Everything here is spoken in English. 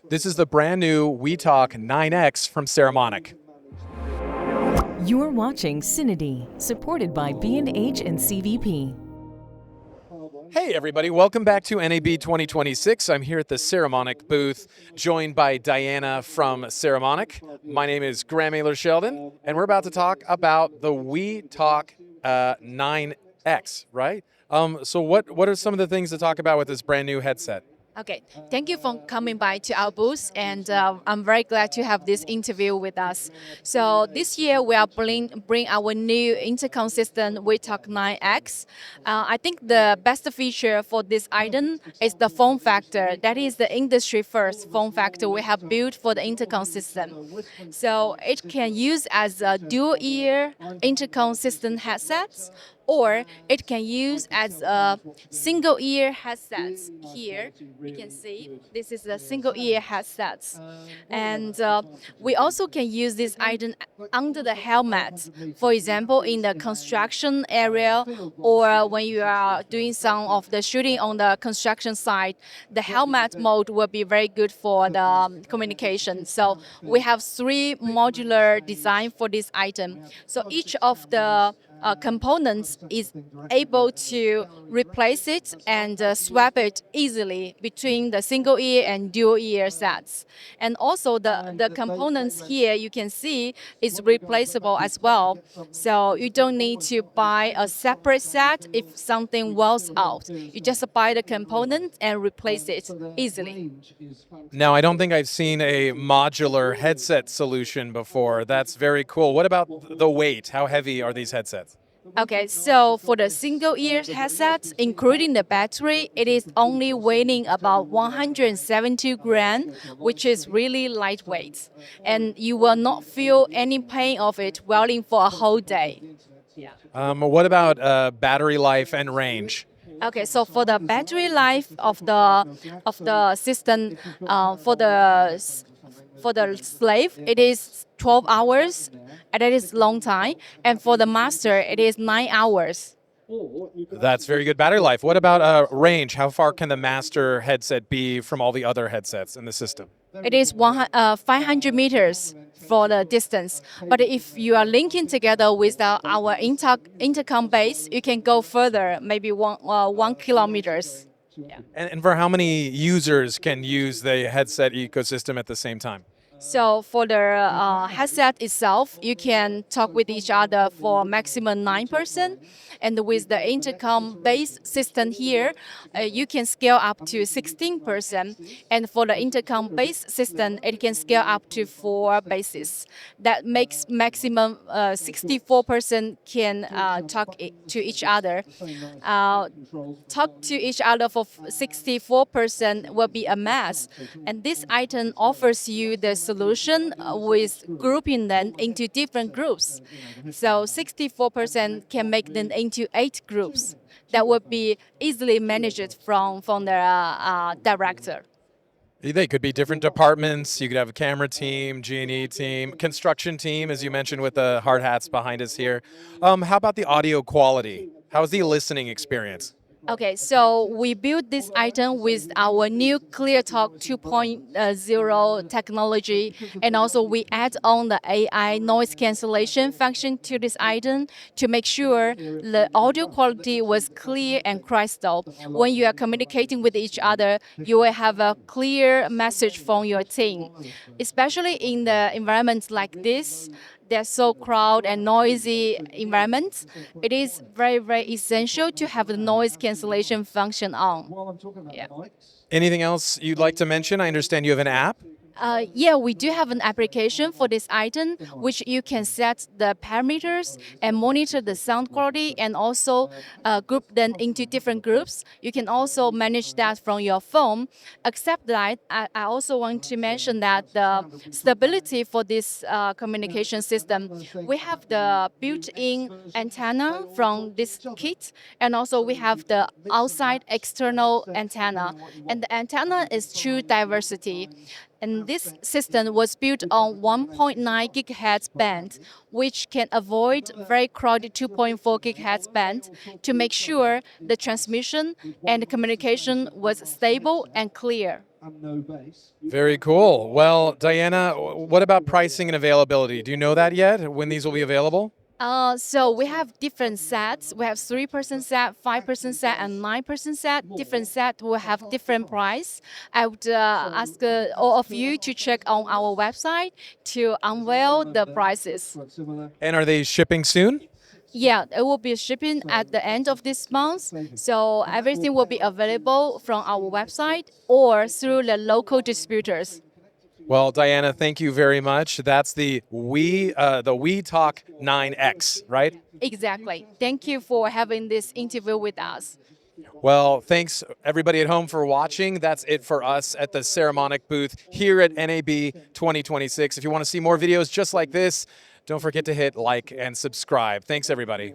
This is the brand new WiTalk9 X from Saramonic. You're watching CineD, supported by B&H and CVP. Hey everybody, welcome back to NAB 2026. I'm here at the Saramonic booth, joined by Diana from Saramonic. My name is Graham Ayler-Sheldon, and we're about to talk about the WiTalk9 X, right? So what are some of the things to talk about with this brand new headset? Okay, thank you for coming by to our booth, and I'm very glad to have this interview with us. So this year we are bring our new intercom system WiTalk9 X. I think the best feature for this item is the form factor. That is the industry first form factor we have built for the intercom system. So it can use as a dual ear intercom system headsets, or it can use as a single ear headsets. Here you can see this is a single ear headsets, and we also can use this item under the helmet. For example, in the construction area, or when you are doing some of the shooting on the construction site, the helmet mode will be very good for the communication. So we have three modular design for this item. So each of the components is able to replace it and swap it easily between the single ear and dual ear sets. And also the components here you can see is replaceable as well. So you don't need to buy a separate set if something wears out. You just buy the component and replace it easily. Now, I don't think I've seen a modular headset solution before. That's very cool. What about the weight? How heavy are these headsets? Okay, so for the single ear headset, including the battery, it is only weighing about 170 grams, which is really lightweight. And you will not feel any pain of it wearing for a whole day. What about battery life and range? Okay, so for the battery life of the system, for the slave, it is 12 hours, and that is long time. And for the master, it is 9 hours. That's very good battery life. What about range? How far can the master headset be from all the other headsets in the system? It is 500 meters for the distance. But if you are linking together with our intercom base, you can go further, maybe 1 kilometers. Yeah. And for how many users can use the headset ecosystem at the same time? So for the headset itself, you can talk with each other for maximum 9%. And with the intercom base system here, you can scale up to 16%. And for the intercom base system, it can scale up to 4 bases. That makes maximum 64% can talk to each other. Talk to each other for 64% will be a mass. And this item offers you the solution with grouping them into different groups. So 64% can make them into 8 groups that would be easily managed from the director. They could be different departments. You could have a camera team, G&E team, construction team, as you mentioned with the hard hats behind us here. How about the audio quality? How's the listening experience? Okay, so we built this item with our new ClearTalk 2.0 technology, and also we add on the AI noise cancellation function to this item to make sure the audio quality was clear and crystal. When you are communicating with each other, you will have a clear message from your team. Especially in the environments like this, they're so crowded and noisy environments, it is very, very essential to have the noise cancellation function on. Yeah. Anything else you'd like to mention? I understand you have an app. Yeah, we do have an application for this item, which you can set the parameters and monitor the sound quality, and also group them into different groups. You can also manage that from your phone. Except that, I also want to mention that the stability for this communication system, we have the built-in antenna from this kit, and also we have the outside external antenna. And the antenna is true diversity. And this system was built on 1.9 gigahertz band, which can avoid very crowded 2.4 gigahertz band to make sure the transmission and the communication was stable and clear. Very cool. Well, Diana, what about pricing and availability? Do you know that yet? When these will be available? So we have different sets. We have 3-person set, 5-person set, and 9-person set. Different set will have different price. I would ask all of you to check on our website to unveil the prices. And are they shipping soon? Yeah, it will be shipping at the end of this month. So everything will be available from our website or through the local distributors. Well, Diana, thank you very much. That's the WiTalk9 X, right? Exactly. Thank you for having this interview with us. Well, thanks everybody at home for watching. That's it for us at the Saramonic booth here at NAB 2026. If you want to see more videos just like this, don't forget to hit like and subscribe. Thanks, everybody.